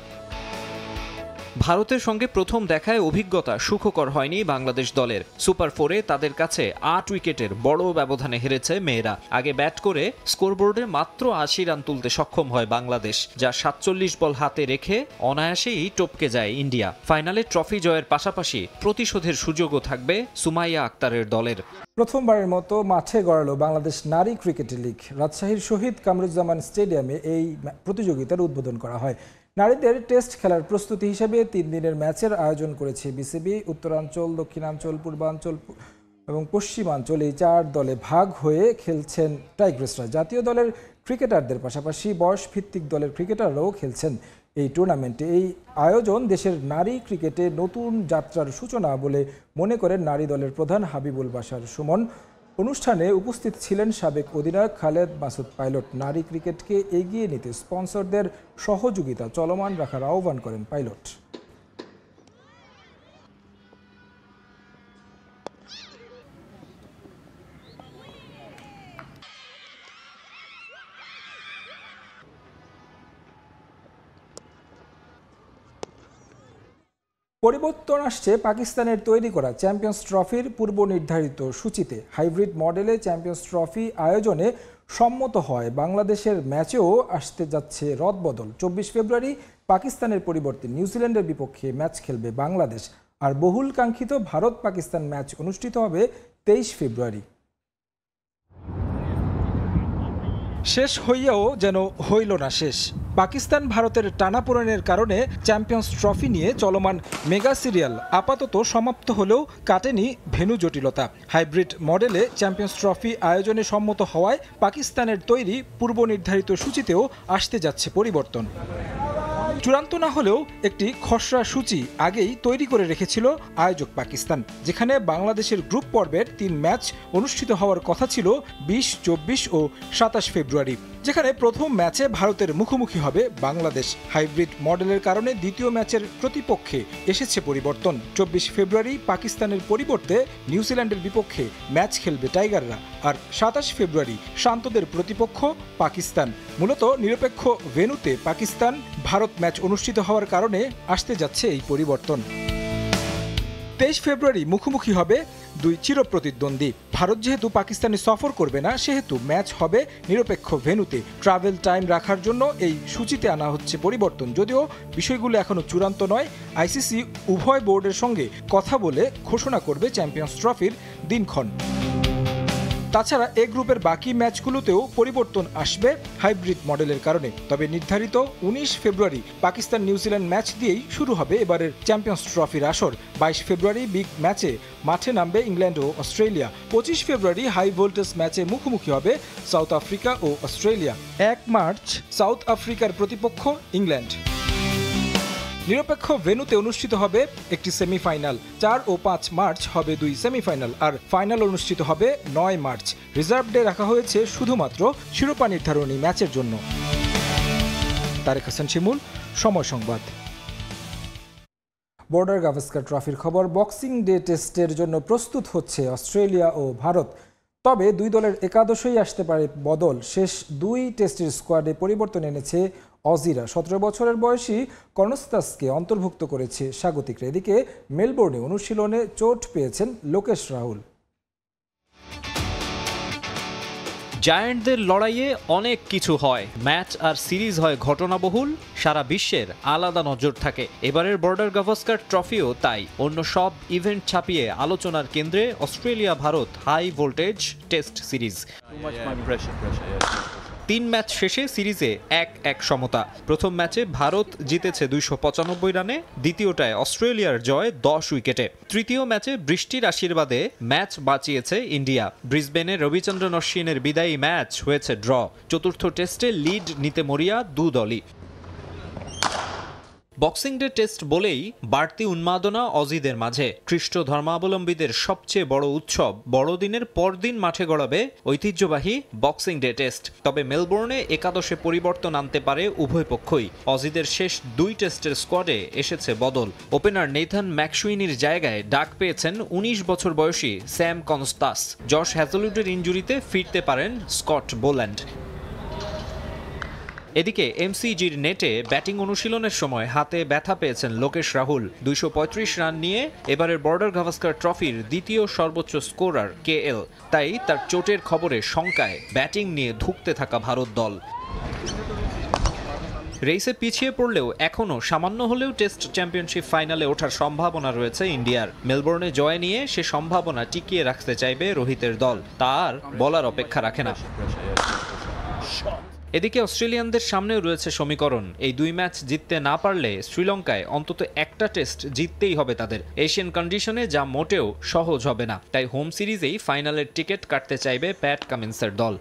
ভারতের সঙ্গে প্রথম দেখায় অভিজ্ঞতা সুখকর হয়নি বাংলাদেশ দলের। সুপার 4-এ তাদের কাছে 8 উইকেটের বড় ব্যবধানে হেরেছে মেয়েরা। আগে ব্যাট করে স্কোরবোর্ডে মাত্র 80 রান তুলতে সক্ষম হয় বাংলাদেশ, যা 47 বল হাতে রেখে অনায়াসেই টপকে যায় ইন্ডিয়া। ফাইনালে ট্রফি জয়ের পাশাপাশি প্রতিশোধের সুযোগও থাকবে সুমাইয়া আক্তারের দলের। প্রথমবারের মতো মাঠে গড়ালো বাংলাদেশ নারী ক্রিকেট লীগ। রাজশাহীর শহীদ কামরুজ্জামান স্টেডিয়ামে এই প্রতিযোগিতার উদ্বোধন করা হয়। নারীদের টেস্ট খেলার প্রস্তুতি হিসেবে 3 দিনের ম্যাচের আয়োজন করেছে বিসিবি। উত্তরাঞ্চল, দক্ষিণাঞ্চল, পূর্বাঞ্চল এবং পশ্চিমাঞ্চল এই 4 দলে ভাগ হয়ে খেলছেন টাইগ্রেসরা। জাতীয় দলের ক্রিকেটারদের পাশাপাশি বয়সভিত্তিক দলের ক্রিকেটাররাও খেলছেন। এই টুর্নামেন্টে। এই আয়োজন দেশের নারী ক্রিকেটে নতুন যাত্রার সূচনা বলে মনে করেন নারী দলের প্রধান হাবিবুল বাশার সুমন। অনুষ্ঠানে উপস্থিত ছিলেন সাবেক অধিনায়ক খালেদ মাসুদ পাইলট। নারী ক্রিকেটকে এগিয়ে নিতে স্পন্সরদের সহযোগিতা চলমান রাখার আহ্বান করেন পাইলট। পরিবর্তন আসছে পাকিস্তানের তৈরি করা চ্যাম্পিয়ন্স ট্রফির পূর্ব নির্ধারিত সূচিতে। হাইব্রিড মডেলে চ্যাম্পিয়ন্স ট্রফি আয়োজনে সম্মত হয় বাংলাদেশের ম্যাচেও আসতে যাচ্ছে রদবদল। 24 ফেব্রুয়ারি পাকিস্তানের পরিবর্তে নিউজিল্যান্ডের বিপক্ষে ম্যাচ খেলবে বাংলাদেশ, আর বহুল কাঙ্ক্ষিত ভারত পাকিস্তান ম্যাচ অনুষ্ঠিত হবে 23 ফেব্রুয়ারি। শেষ হইয়াও যেন হইল না শেষ। পাকিস্তান ভারতের টানাপোড়েনের কারণে চ্যাম্পিয়ন্স ট্রফি নিয়ে চলমান মেগা সিরিয়াল আপাতত সমাপ্ত হলেও কাটেনি ভেন্যু জটিলতা। হাইব্রিড মডেলে চ্যাম্পিয়ন্স ট্রফি আয়োজনে সম্মত হওয়ায় পাকিস্তানের তৈরি পূর্ব নির্ধারিত সূচিতেও আসতে যাচ্ছে পরিবর্তন। চূড়ান্ত না হলেও একটি খসড়া সূচি আগেই তৈরি করে রেখেছিল আয়োজক পাকিস্তান, যেখানে বাংলাদেশের গ্রুপ পর্বের 3 ম্যাচ অনুষ্ঠিত হওয়ার কথা ছিল 20, 24 ও 27 ফেব্রুয়ারি, যেখানে প্রথম ম্যাচে ভারতের মুখোমুখি হবে বাংলাদেশ। হাইব্রিড মডেলের কারণে দ্বিতীয় ম্যাচের প্রতিপক্ষে এসেছে পরিবর্তন। 24 ফেব্রুয়ারি পাকিস্তানের পরিবর্তে নিউজিল্যান্ডের বিপক্ষে ম্যাচ খেলবে টাইগাররা, আর 27 ফেব্রুয়ারি শান্তদের প্রতিপক্ষ পাকিস্তান। মূলত নিরপেক্ষ ভেন্যুতে পাকিস্তান ভারত ম্যাচ অনুষ্ঠিত হওয়ার কারণে আসতে যাচ্ছে এই পরিবর্তন। 23 ফেব্রুয়ারি মুখোমুখি হবে দুই চিরপ্রতিদ্বন্দ্বী। ভারত যেহেতু পাকিস্তানে সফর করবে না, সেহেতু ম্যাচ হবে নিরপেক্ষ ভেন্যুতে। ট্রাভেল টাইম রাখার জন্য এই সূচিতে আনা হচ্ছে পরিবর্তন। যদিও বিষয়গুলো এখনো চূড়ান্ত নয়, আইসিসি উভয় বোর্ডের সঙ্গে কথা বলে ঘোষণা করবে চ্যাম্পিয়ন্স ট্রফির দিনক্ষণ। তাছাড়া এ গ্রুপের বাকি ম্যাচগুলোতেও পরিবর্তন আসবে হাইব্রিড মডেলের কারণে। তবে নির্ধারিত 19 ফেব্রুয়ারি পাকিস্তান নিউজিল্যান্ড ম্যাচ দিয়েই শুরু হবে এবারের চ্যাম্পিয়ন্স ট্রফির আসর। 22 ফেব্রুয়ারি বিগ ম্যাচে মাঠে নামবে ইংল্যান্ড ও অস্ট্রেলিয়া। 25 ফেব্রুয়ারি হাই ভোল্টেজ ম্যাচে মুখোমুখি হবে সাউথ আফ্রিকা ও অস্ট্রেলিয়া। 1 মার্চ সাউথ আফ্রিকার প্রতিপক্ষ ইংল্যান্ড। নিরপেক্ষ ভেন্যুতে অনুষ্ঠিত হবে একটি সেমিফাইনাল। 4 ও 5 মার্চ হবে 2 সেমিফাইনাল, আর ফাইনাল অনুষ্ঠিত হবে 9 মার্চ। রিজার্ভ ডে রাখা হয়েছে শুধুমাত্র শিরোপা নির্ধারণী ম্যাচের জন্য। তারেক হাসান শিমুল, সময় সংবাদ। বর্ডার গাভাস্কার ট্রফির খবর। বক্সিং ডে টেস্টের জন্য প্রস্তুত হচ্ছে অস্ট্রেলিয়া ও ভারত। তবে দুই দলের একাদশেই আসতে পারে বদল। শেষ 2 টেস্টের স্কোয়াডে পরিবর্তন এনেছে অজিরা। 17 বছরের বয়সী কর্নস্তাসকে অন্তর্ভুক্ত করেছে স্বাগতিকরা। এদিকে মেলবোর্নে অনুশীলনে চোট পেয়েছেন লোকেশ রাহুল। জায়ান্টদের লড়াইয়ে অনেক কিছু হয়, ম্যাচ আর সিরিজ হয় ঘটনাবহুল, সারা বিশ্বের আলাদা নজর থাকে। এবারের বর্ডার গাভাস্কার ট্রফিও তাই। অন্য সব ইভেন্ট ছাপিয়ে আলোচনার কেন্দ্রে Australia Bharat high voltage test series. 3 match শেষে সিরিজে 1-1 সমতা। প্রথম ম্যাচে ভারত জিতেছে 295 রানে, দ্বিতীয়টায় অস্ট্রেলিয়ার জয় 10 উইকেটে। তৃতীয় ম্যাচে বৃষ্টির আশীর্বাদে ম্যাচ বাঁচিয়েছে ইন্ডিয়া। ব্রিসবেনে রবিচন্দ্রন অশ্বিনের বিদায়ী ম্যাচ হয়েছে ড্র। চতুর্থ টেস্টে লিড নিতে মরিয়া দু দলই। বক্সিং ডে টেস্ট বলেই বাড়তি উন্মাদনা অজিদের মাঝে। খ্রিস্ট ধর্মাবলম্বীদের সবচেয়ে বড় উৎসব বড়দিনের পরদিন মাঠে গড়াবে ঐতিহ্যবাহী বক্সিং ডে টেস্ট। তবে মেলবোর্নে একাদশে পরিবর্তন আনতে পারে উভয় পক্ষই। অজিদের শেষ 2 টেস্টের স্কোয়াডে এসেছে বদল। ওপেনার নেথান ম্যাকসুইনির জায়গায় ডাক পেয়েছেন 19 বছর বয়সী স্যাম কনস্তাস। জশ হ্যাজলউডের ইনজুরিতে ফিরতে পারেন স্কট বোল্যান্ড। এদিকে এমসিজির নেটে ব্যাটিং অনুশীলনের সময় হাতে ব্যথা পেয়েছেন লোকেশ রাহুল। 235 রান নিয়ে এবারের বর্ডার গাভাস্কার ট্রফির দ্বিতীয় সর্বোচ্চ স্কোরার কেএল। তাই তার চোটের খবরে শঙ্কায় ব্যাটিং নিয়ে ধুঁকতে থাকা ভারত দল। রেসে পিছিয়ে পড়লেও এখনও সামান্য হলেও টেস্ট চ্যাম্পিয়নশিপ ফাইনালে ওঠার সম্ভাবনা রয়েছে ইন্ডিয়ার। মেলবোর্নে জয় নিয়ে সে সম্ভাবনা টিকিয়ে রাখতে চাইবে রোহিতের দল। তার বলার অপেক্ষা রাখে না। এদিকে অস্ট্রেলিয়ানদের সামনেও রয়েছে সমীকরণ। এই 2 ম্যাচ জিততে না পারলে শ্রীলঙ্কায় অন্তত একটা টেস্ট জিততেই হবে তাদের। এশিয়ান কন্ডিশনে যা মোটেও সহজ হবে না। তাই হোম সিরিজেই ফাইনালের টিকিট কাটতে চাইবে প্যাট কামিন্সের দল।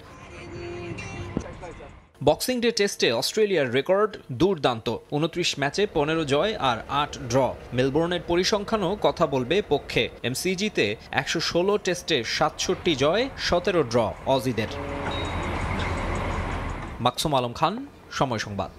বক্সিং ডে টেস্টে অস্ট্রেলিয়ার রেকর্ড দুর্দান্ত, 29 ম্যাচে 15 জয় আর 8 ড্র। মেলবোর্নের পরিসংখ্যানও কথা বলবে পক্ষে। এমসিজিতে 116 টেস্টে 67 জয়, 17 ড্র অজিদের। মাকসুম আলম খান, সময় সংবাদ।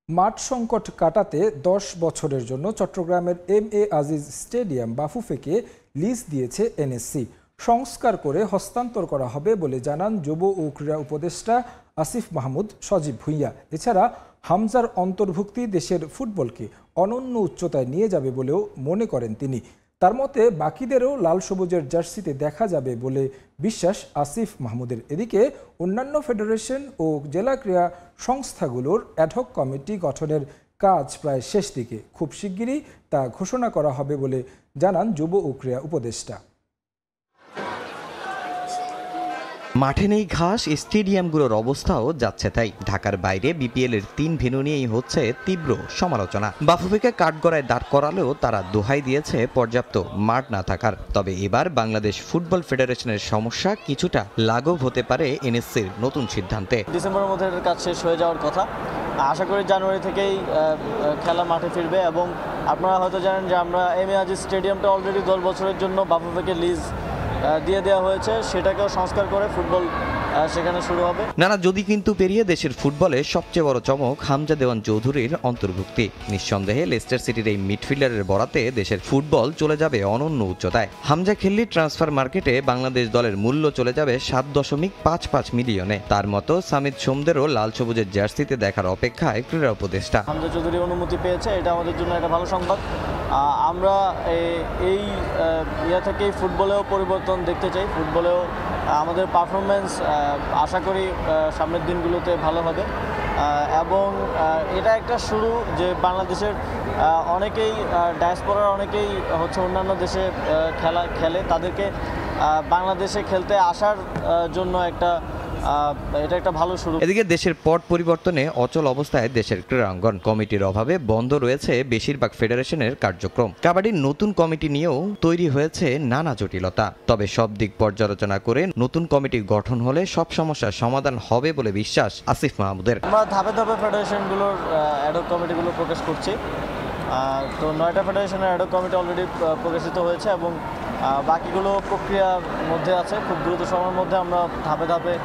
মাঠ সংকট কাটাতে 10 বছরের জন্য চট্টগ্রামের MA আজিজ স্টেডিয়াম বাফুফেকে লিজ দিয়েছে এনএসসি। সংস্কার করে হস্তান্তর করা হবে বলে জানান যুব ও ক্রীড়া উপদেষ্টা আসিফ মাহমুদ সজীব ভুঁইয়া। এছাড়া হামজার অন্তর্ভুক্তি দেশের ফুটবলকে অনন্য উচ্চতায় নিয়ে যাবে বলেও মনে করেন তিনি। তার মতে বাকিদেরও লাল সবুজের জার্সিতে দেখা যাবে বলে বিশ্বাস আসিফ মাহমুদের। এদিকে অন্যান্য ফেডারেশন ও জেলা ক্রীড়া সংস্থাগুলোর অ্যাডহক কমিটি গঠনের কাজ প্রায় শেষ দিকে। খুব শিগগিরই তা ঘোষণা করা হবে বলে জানান যুব ও ক্রীড়া উপদেষ্টা। মাঠে নেই ঘাস, স্টেডিয়ামগুলোর অবস্থাও যাচ্ছে তাই। ঢাকার বাইরে বিপিএল এর 3 ভেন্যু নিয়েই হচ্ছে তীব্র সমালোচনা। বাফুফেকে কাঠগড়ায় দাঁড় করালেও তারা দোহাই দিয়েছে পর্যাপ্ত মাঠ না থাকার। তবে এবার বাংলাদেশ ফুটবল ফেডারেশনের সমস্যা কিছুটা লাঘব হতে পারে এনএসসির নতুন সিদ্ধান্তে। ডিসেম্বরের মধ্যে কাজ শেষ হয়ে যাওয়ার কথা। আশা করি জানুয়ারি থেকেই খেলা মাঠে ফিরবে। এবং আপনারা হয়তো জানেন যে আমরা MA আজিজ স্টেডিয়ামটা অলরেডি 10 বছরের জন্য বাফুফেকে লিজ দিয়ে দেওয়া হয়েছে, সেটাকেও সংস্কার করে ফুটবল সেখানে শুরু হবে। নানা যদি কিন্তু পেরিয়ে দেশের ফুটবলে সবচেয়ে বড় চমক হামজা দেওয়ান চৌধুরীর অন্তর্ভুক্তি। নিঃসন্দেহে লেস্টার সিটির এই মিডফিল্ডারের বরাতে দেশের ফুটবল চলে যাবে অনন্য উচ্চতায়। হামজা খেললে ট্রান্সফার মার্কেটে বাংলাদেশ দলের মূল্য চলে যাবে 7.55 মিলিয়নে। তার মতো সামিদ সোমদেরও লাল সবুজের জার্সিতে দেখার অপেক্ষায় ক্রীড়া উপদেষ্টা। হামজা চৌধুরী অনুমতি পেয়েছে, এটা আমাদের জন্য একটা ভালো সংবাদ। আমরা এই ইয়ে থেকেই ফুটবলেও পরিবর্তন দেখতে চাই। ফুটবলেও আমাদের পারফরমেন্স আশা করি সামনের দিনগুলোতে ভালো হবে। এবং এটা একটা শুরু যে বাংলাদেশের অনেকেই ডায়াসপোরার অনেকেই হচ্ছে অন্যান্য দেশে খেলে, তাদেরকে বাংলাদেশে খেলতে আসার জন্য এটা একটা ভালো শুরু। এদিকে দেশের পট পরিবর্তনে অচল অবস্থায় দেশের ক্রীড়াঙ্গন। কমিটির অভাবে বন্ধ রয়েছে বেশিরভাগ ফেডারেশনের কার্যক্রম। কাবাডির নতুন কমিটি নিয়েও তৈরি হয়েছে নানা জটিলতা। তবে সব দিক পর্যালোচনা করে নতুন কমিটি গঠন হলে সব সমস্যার সমাধান হবে বলে বিশ্বাস আসিফ মাহমুদের। আমরা ধাপে ধাপে ফেডারেশনগুলোর অ্যাডহক কমিটিগুলো প্রকাশ করছি। তো 9টা ফেডারেশনের অ্যাডহক কমিটি অলরেডি প্রকাশিত হয়েছে এবং বাকিগুলো প্রক্রিয়ার মধ্যে আছে। খুব দ্রুত সময়ের মধ্যে আমরা ধাপে ধাপে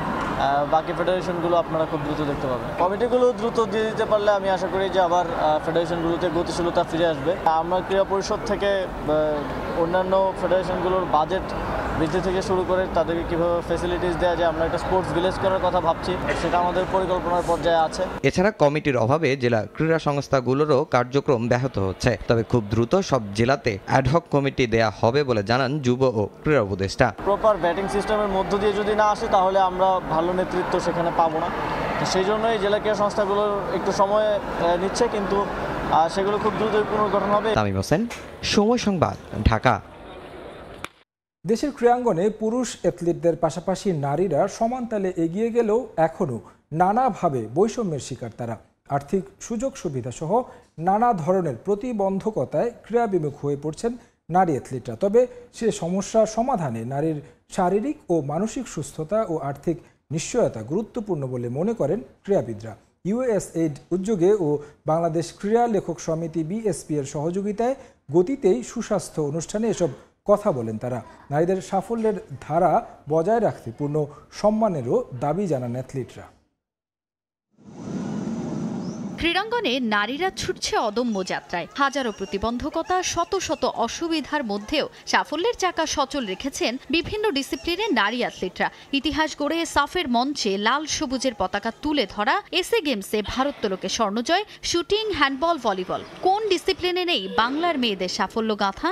বাকি ফেডারেশনগুলো আপনারা খুব দ্রুত দেখতে পাবেন। কমিটিগুলো দ্রুত দিয়ে দিতে পারলে আমি আশা করি যে আবার ফেডারেশনগুলোতে গতিশীলতা ফিরে আসবে। আমরা ক্রীড়া পরিষদ থেকে অন্যান্য ফেডারেশনগুলোর বাজেট বৃদ্ধি থেকে শুরু করে তাদেরকে কীভাবে ফ্যাসিলিটিস দেওয়া যায়, আমরা একটা স্পোর্টস ভিলেজ করার কথা ভাবছি, সেটা আমাদের পরিকল্পনার পর্যায়ে আছে। এছাড়া কমিটির অভাবে জেলা ক্রীড়া সংস্থাগুলোরও কার্যক্রম ব্যাহত হচ্ছে। তবে খুব দ্রুত সব জেলাতে অ্যাডহক কমিটি দেয়া হবে বলে জানান যুব ও ক্রীড়া উপদেষ্টা। প্রপার ব্যাটিং সিস্টেমের মধ্য দিয়ে যদি না আসে তাহলে আমরা ভালো নেতৃত্ব সেখানে পাবো না। তো সেই জন্যই জেলা ক্রীড়া সংস্থাগুলোর একটু সময় নিচ্ছে, কিন্তু সেগুলো খুব দ্রুতই পুনর্গঠন হবে। তামিম হোসেন, সময় সংবাদ, ঢাকা। দেশের ক্রীড়াঙ্গনে পুরুষ অ্যাথলিটদের পাশাপাশি নারীরা সমান তালে এগিয়ে গেলেও এখনও নানাভাবে বৈষম্যের শিকার তারা। আর্থিক সুযোগ সুবিধা সহ নানা ধরনের প্রতিবন্ধকতায় ক্রীড়াবিমুখ হয়ে পড়ছেন নারী অ্যাথলিটরা। তবে সে সমস্যার সমাধানে নারীর শারীরিক ও মানসিক সুস্থতা ও আর্থিক নিশ্চয়তা গুরুত্বপূর্ণ বলে মনে করেন ক্রীড়াবিদরা। USAID উদ্যোগে ও বাংলাদেশ ক্রীড়া লেখক সমিতি BSP এর সহযোগিতায় গতিতেই সুস্বাস্থ্য অনুষ্ঠানে এসব কথা বলেন তারা। নারীদের সাফল্যের ধারা বজায় রাখতে পূর্ণ সম্মানেরও দাবি জানান অ্যাথলিটরা। ক্রীড়াঙ্গনে নারীরা ছুটছে অদম্য যাত্রায়। হাজারো প্রতিবন্ধকতা, শত শত অসুবিধার মধ্যেও সাফল্যের চাকা সচল রেখেছেন বিভিন্ন ডিসিপ্লিনের নারী অ্যাথলিটরা। ইতিহাস গড়ে সাফের মঞ্চে লাল সবুজের পতাকা তুলে ধরা, এসএ গেমসে ভারোত্তোলকে স্বর্ণজয়, শুটিং, হ্যান্ডবল, ভলিবল, কোন ডিসিপ্লিনে নেই বাংলার মেয়েদের সাফল্য গাথা?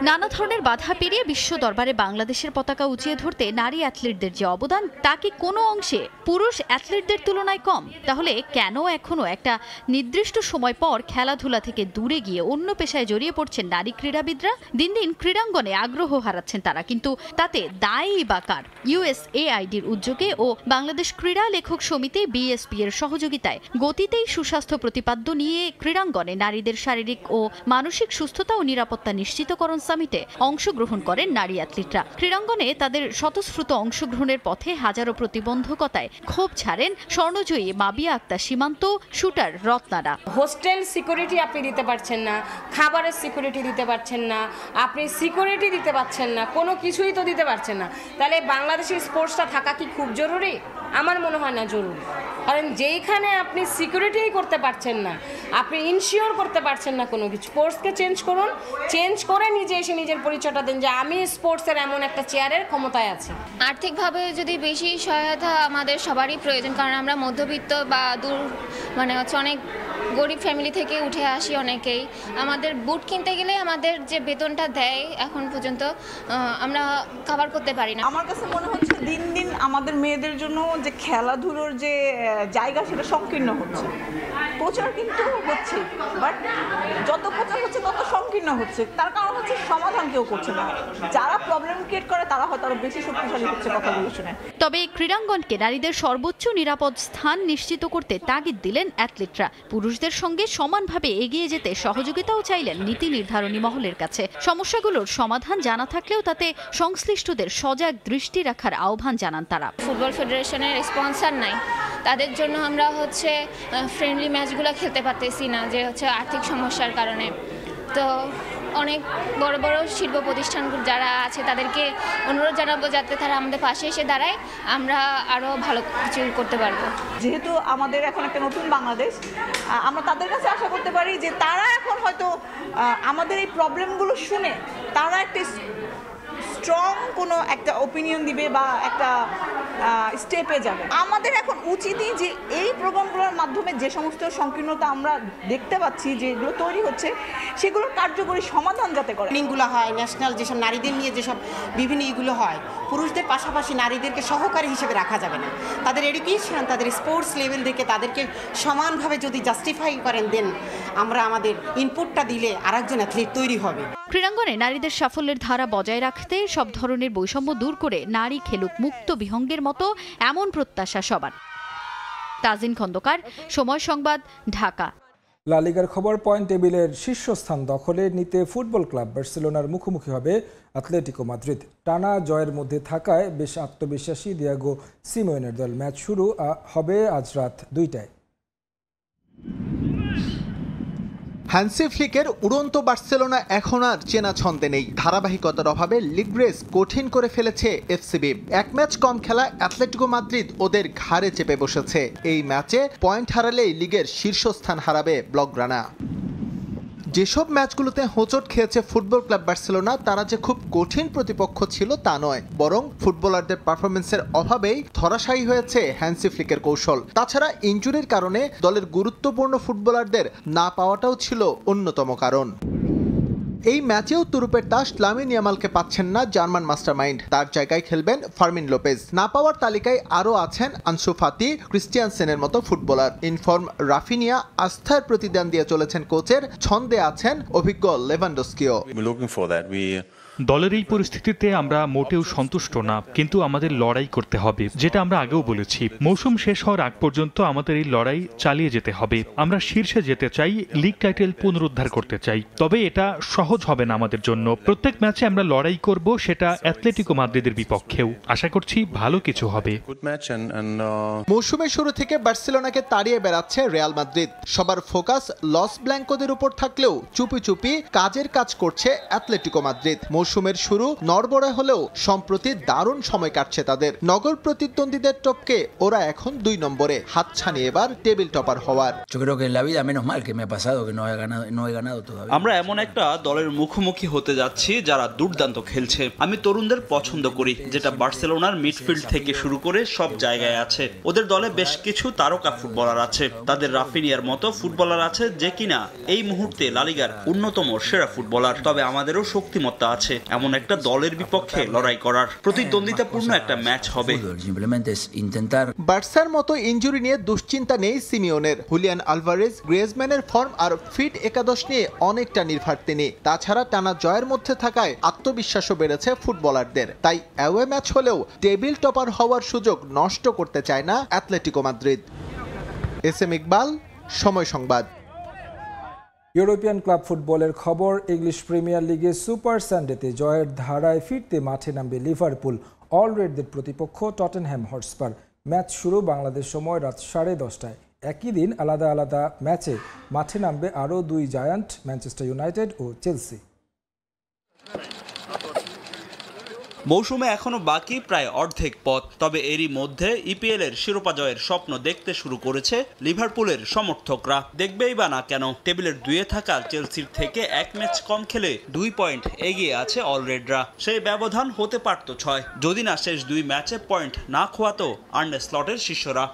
নানা ধরনের বাধা পেরিয়ে বিশ্ব দরবারে বাংলাদেশের পতাকা উঁচিয়ে ধরতে নারী অ্যাথলিটদের যে অবদান, তা কি কোনো অংশে পুরুষ অ্যাথলিটদের তুলনায় কম? তাহলে কেন কেন এখনো একটা নির্দিষ্ট সময় পর খেলাধুলা থেকে দূরে গিয়ে অন্য পেশায় জড়িয়ে পড়ছেন নারী ক্রীড়াবিদরা। দিন দিন ক্রীড়াঙ্গনে আগ্রহ হারাচ্ছেন তারা, কিন্তু তাতে দায়ী বা কার? USAIDর উদ্যোগে ও বাংলাদেশ ক্রীড়া লেখক সমিতি BSP এর সহযোগিতায় গতিতেই সুস্বাস্থ্য প্রতিপাদ্য নিয়ে ক্রীড়াঙ্গনে নারীদের শারীরিক ও মানসিক সুস্থতা ও নিরাপত্তা নিশ্চিতকরণ সামিটে অংশগ্রহণ করেন নারী অ্যাথলিটরা। ক্রীড়াঙ্গনে তাদের স্বতঃস্ফূর্ত অংশগ্রহণের পথে হাজারো প্রতিবন্ধকতায় ক্ষোভ ছাড়েন স্বর্ণজয়ী মাবিয়া আক্তার সীমান্ত, শুটার রত্নারা। হোস্টেল সিকিউরিটি আপনি দিতে পারছেন না, খাবারের সিকিউরিটি দিতে পারছেন না, আপনি সিকিউরিটি দিতে পারছেন না, কোনো কিছুই তো দিতে পারছেন না। তাহলে বাংলাদেশের স্পোর্টসটা থাকা কি খুব জরুরি? আমার মনে হয় না জরুরি। কারণ যেইখানে আপনি সিকিউরিটিই করতে পারছেন না, আপনি ইনশিওর করতে পারছেন না কোনো কিছু, স্পোর্টসকে চেঞ্জ করুন, চেঞ্জ করে নিজে এসে নিজের পরিচয়টা দেন যে আমি স্পোর্টসের এমন একটা চেয়ারের ক্ষমতায় আছি। আর্থিকভাবে যদি বেশি সহায়তা আমাদের সবারই প্রয়োজন, কারণ আমরা মধ্যবিত্ত বা অনেক গরিব ফ্যামিলি থেকে উঠে আসি অনেকেই। আমাদের বুট কিনতে গেলে আমাদের যে বেতনটা দেয় এখন পর্যন্ত আমরা কভার করতে পারি না। আমার কাছে মনে হচ্ছে দিন দিন আমাদের মেয়েদের জন্য যে খেলাধুলোর যে জায়গা সেটা সংকীর্ণ হচ্ছে। প্রচার কিন্তু হচ্ছে, বাট যত প্রচার হচ্ছে তত সংকীর্ণ হচ্ছে। তার কারণ হচ্ছে সমাধান কেউ করছে না। যারা প্রবলেম ক্রিয়েট করে তারা হয়তো আরো বেশি শক্তিশালী হচ্ছে কথাগুলো শুনে। তবে ক্রীড়াঙ্গনকে নারীদের সর্বোচ্চ নিরাপদ স্থান নিশ্চিত করতে তাগিদ দিলেন অ্যাথলিটরা। পুরুষদের সঙ্গে সমানভাবে এগিয়ে যেতে সহযোগিতাও চাইলেন নীতি নির্ধারণী মহলের কাছে। সমস্যাগুলোর সমাধান জানা থাকলেও তাতে সংশ্লিষ্টদের সজাগ দৃষ্টি রাখার আহ্বান জানান তারা। ফুটবল ফেডারেশনের স্পন্সর নাই, তাদের জন্য আমরা ফ্রেন্ডলি ম্যাচগুলো খেলতে পারতেছি না, যে আর্থিক সমস্যার কারণে। তো অনেক বড় বড় শিল্প প্রতিষ্ঠানগুলো যারা আছে তাদেরকে অনুরোধ জানাবো যাতে তারা আমাদের পাশে এসে দাঁড়ায়, আমরা আরও ভালো কিছু করতে পারবো। যেহেতু আমাদের এখন একটা নতুন বাংলাদেশ, আমরা তাদের কাছে আশা করতে পারি যে তারা এখন হয়তো আমাদের এই প্রবলেমগুলো শুনে তারা একটা স্ট্রং কোনো একটা ওপিনিয়ন দিবে বা একটা স্টেপে যাবে। আমাদের এখন উচিতই যে এই প্রোগ্রামগুলোর মাধ্যমে যে সমস্ত সংকীর্ণতা আমরা দেখতে পাচ্ছি যেগুলো তৈরি হচ্ছে সেগুলোর কার্যকরী সমাধান যাতে করে। ট্রেনিংগুলো হয় ন্যাশনাল, যেসব নারীদের নিয়ে যেসব বিভিন্ন ইগুলো হয়, পুরুষদের পাশাপাশি নারীদেরকে সহকারী হিসেবে রাখা যাবে না। তাদের এডুকেশন, তাদের স্পোর্টস লেভেল থেকে তাদেরকে সমানভাবে যদি জাস্টিফাই করেন, দেন আমরা আমাদের ইনপুটটা দিলে আরেকজন অ্যাথলিট তৈরি হবে। ক্রীড়াঙ্গনে নারীদের সাফল্যের ধারা বজায় রাখতে সব ধরনের বৈষম্য দূর করে নারী খেলুক মুক্ত বিহঙ্গের মতো এমন প্রত্যাশা সবার। তাজিন খন্দকার, সময় সংবাদ, ঢাকা। লা লিগার খবর, পয়েন্ট টেবিলের শীর্ষস্থান দখলে নিতে ফুটবল ক্লাব বার্সেলোনার মুখোমুখি হবে অ্যাটলেটিকো মাদ্রিদ। টানা জয়ের মধ্যে থাকায় বেশ আত্মবিশ্বাসী দিয়েগো সিমোনের দল। ম্যাচ শুরু হবে আজ রাত 2টায়। হ্যান্সি ফ্লিকের উড়ন্ত বার্সেলোনা এখন আর চেনা ছন্দে নেই। ধারাবাহিকতার অভাবে লিগ রেস কঠিন করে ফেলেছে এফসিবি। এক ম্যাচ কম খেলা অ্যাটলেটিকো মাদ্রিদ ওদের ঘাড়ে চেপে বসেছে। এই ম্যাচে পয়েন্ট হারালেই লিগের শীর্ষস্থান হারাবে ব্লগ্রানা। যেসব ম্যাচগুলোতে হোঁচট খেয়েছে ফুটবল ক্লাব বার্সেলোনা, তারা যে খুব কঠিন প্রতিপক্ষ ছিল তা নয়, বরং ফুটবলারদের পারফরমেন্সের অভাবেই ধরাশায়ী হয়েছে হ্যান্সি ফ্লিকের কৌশল। তাছাড়া ইনজুরির কারণে দলের গুরুত্বপূর্ণ ফুটবলারদের না পাওয়াটাও ছিল অন্যতম কারণ। এই ম্যাচেও তুরুপের তাস লামিন ইয়ামালকে পাচ্ছেন না জার্মান মাস্টারমাইন্ড। তার জায়গায় খেলবেন ফার্মিন লোপেজ। না পাওয়ার তালিকায় আরও আছেন আনসু ফাতি, ক্রিস্টিয়ানসেনের মতো ফুটবলার। ইনফর্ম রাফিনিয়া আস্থার প্রতিদান দিয়ে চলেছেন কোচের, ছন্দে আছেন অভিজ্ঞ লেভানডস্কিও। দলের এই পরিস্থিতিতে আমরা মোটেও সন্তুষ্ট না, কিন্তু আমাদের লড়াই করতে হবে, যেটা আমরা আগেও বলেছি। মৌসুম শেষ হওয়ার আগ পর্যন্ত আমাদের এই লড়াই চালিয়ে যেতে হবে। আমরা শীর্ষে যেতে চাই, লিগ টাইটেল পুনরুদ্ধার করতে চাই। তবে এটা সহজ হবে না আমাদের জন্য। প্রত্যেক ম্যাচে আমরা লড়াই করব, সেটা অ্যাটলেটিকো মাদ্রিদের বিপক্ষেও। আশা করছি ভালো কিছু হবে। মৌসুমের শুরু থেকে বার্সেলোনাকে তাড়িয়ে বেড়াচ্ছে রিয়াল মাদ্রিদ। সবার ফোকাস লস ব্ল্যাঙ্কোদের উপর থাকলেও চুপি চুপি কাজের কাজ করছে অ্যাটলেটিকো মাদ্রিদ। মৌসুমের শুরু নড়বড়ে হলেও সম্প্রতি দারুণ সময় কাটছে তাদের। নগর প্রতিদ্বন্দ্বীদের টপকে ওরা এখন 2 নম্বরে, হাতছানি এবার টেবিল টপার হওয়ার। আমরা এমন একটা দলের মুখোমুখি হতে যাচ্ছি যারা দুর্দান্ত খেলছে। আমি তরুণদের পছন্দ করি, যেটা বার্সেলোনার মিডফিল্ড থেকে শুরু করে সব জায়গায় আছে। ওদের দলে বেশ কিছু তারকা ফুটবলার আছে। তাদের রাফিনিয়ার মতো ফুটবলার আছে, যে কিনা এই মুহূর্তে লা লিগার অন্যতম সেরা ফুটবলার। তবে আমাদেরও শক্তিমত্তা আছে। এমন একটা দলের বিপক্ষে লড়াই করার। প্রতিদ্বন্দ্বিতাপূর্ণ একটা ম্যাচ হবে। বার্সার মতো ইনজুরি নিয়ে দুশ্চিন্তা নেই সিমিওনের। হুলিয়ান আলভারেজ, গ্রিজম্যানের ফর্ম আর ফিট একাদশ নিয়ে অনেকটা নির্ভর তিনি। তাছাড়া টানা জয়ের মধ্যে থাকায় আত্মবিশ্বাসও বেড়েছে ফুটবলারদের। তাই অ্যাওয়ে ম্যাচ হলেও টেবিল টপার হওয়ার সুযোগ নষ্ট করতে চায় না অ্যাটলেটিকো মাদ্রিদ। এস.এম. ইকবাল, সময় সংবাদ। ইউরোপিয়ান ক্লাব ফুটবলের খবর। ইংলিশ প্রিমিয়ার লিগে সুপার সানডেতে জয়ের ধারায় ফিরতে মাঠে নামবে লিভারপুল। অল রেডদের প্রতিপক্ষ টটেনহ্যাম হটস্পার। ম্যাচ শুরু বাংলাদেশ সময় রাত 10:30টায়। একই দিন আলাদা আলাদা ম্যাচে মাঠে নামবে আরও দুই জায়ান্ট, ম্যানচেস্টার ইউনাইটেড ও চেলসি। মৌসুমে এখনো বাকি প্রায় অর্ধেক পথ, তবে এরই মধ্যে ইপিএল এর শিরোপা জয়ের স্বপ্ন দেখতে শুরু করেছে লিভারপুলের সমর্থকরা। দেখবেই বা না কেন, টেবিলের 2-এ থাকা চেলসির থেকে এক ম্যাচ কম খেলে 2 পয়েন্ট এগিয়ে আছে অলরেডরা। সেই ব্যবধান হতে পারত 6 যদি না শেষ 2 ম্যাচে পয়েন্ট না খোয়াতো আর্নে স্লটের শিষ্যরা।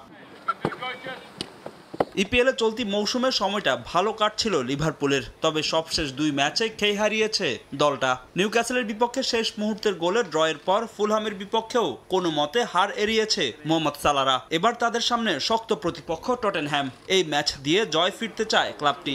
ইপিএলে চলতি মৌসুমে সময়টা ভালো কাটছিল লিভারপুলের, তবে সবশেষ 2 ম্যাচে খেই হারিয়েছে দলটা। নিউক্যাসলের বিপক্ষে শেষ মুহূর্তের গোলে ড্রয়ের পর ফুলহামের বিপক্ষেও কোনো মতে হার এড়িয়েছে মোহাম্মদ সালারা। এবার তাদের সামনে শক্ত প্রতিপক্ষ টটেনহ্যাম। এই ম্যাচ দিয়ে জয় ফিরতে চায় ক্লাবটি।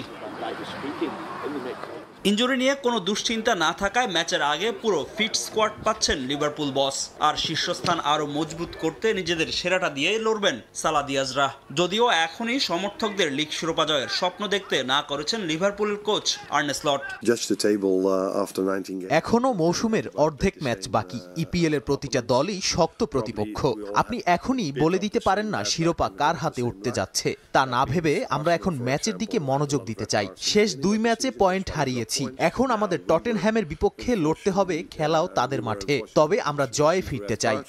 ইনজুরি নিয়ে কোনো দুশ্চিন্তা না থাকায় ম্যাচের আগে পুরো ফিট স্কোয়াড পাচ্ছেন লিভারপুল বস। আর শীর্ষস্থান আরও মজবুত করতে নিজেদের সেরাটা দিয়েই লড়বেন সালা দিয়াজরা। যদিও এখনই সমর্থকদের লিগ শিরোপা জয়ের স্বপ্ন দেখতে না করেছেন লিভারপুলের কোচ আর্নে স্লট। এখনো মৌসুমের অর্ধেক ম্যাচ বাকি। ইপিএল এর প্রতিটা দলই শক্ত প্রতিপক্ষ। আপনি এখনই বলে দিতে পারেন না শিরোপা কার হাতে উঠতে যাচ্ছে। তা না ভেবে আমরা এখন ম্যাচের দিকে মনোযোগ দিতে চাই। শেষ 2 ম্যাচে পয়েন্ট হারিয়েছি। এখন আমাদের টটেনহ্যামের বিপক্ষে লড়তে হবে, খেলাও তাদের মাঠে। তবে আমরা জয়ে ফিরতে চাই।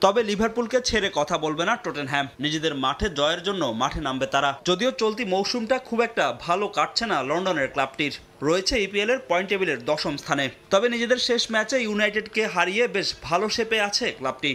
তবে লিভারপুলকে ছেড়ে কথা বলবে না টটেনহ্যাম। নিজেদের মাঠে জয়ের জন্য মাঠে নামবে তারা। যদিও চলতি মৌসুমটা খুব একটা ভালো কাটছে না লন্ডনের ক্লাবটির। রয়েছে ইপিএল এর পয়েন্ট টেবিলের 10ম স্থানে। তবে নিজেদের শেষ ম্যাচে ইউনাইটেডকে হারিয়ে বেশ ভালো শেপে আছে ক্লাবটি।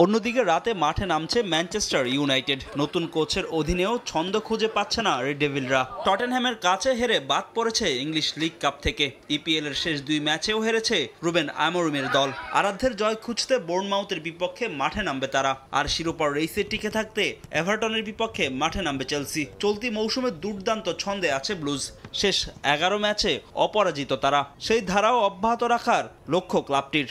অন্যদিকে রাতে মাঠে নামছে ম্যানচেস্টার ইউনাইটেড। নতুন কোচের অধীনেও ছন্দ খুঁজে পাচ্ছে না রেড ডেভিলরা। টটেনহ্যামের কাছে হেরে বাদ পড়েছে ইংলিশ লিগ কাপ থেকে। ইপিএল এর শেষ 2 ম্যাচেও হেরেছে রুবেন আমোরিমের দল। আরাধ্যের জয় খুঁজতে বোর্নমাউথের বিপক্ষে মাঠে নামবে তারা। আর শিরোপার রেসে টিকে থাকতে এভারটনের বিপক্ষে মাঠে নামবে চেলসি। চলতি মৌসুমে দুর্দান্ত ছন্দে আছে ব্লুজ। শেষ 11 ম্যাচে অপরাজিত তারা। সেই ধারাও অব্যাহত রাখার লক্ষ্য ক্লাবটির।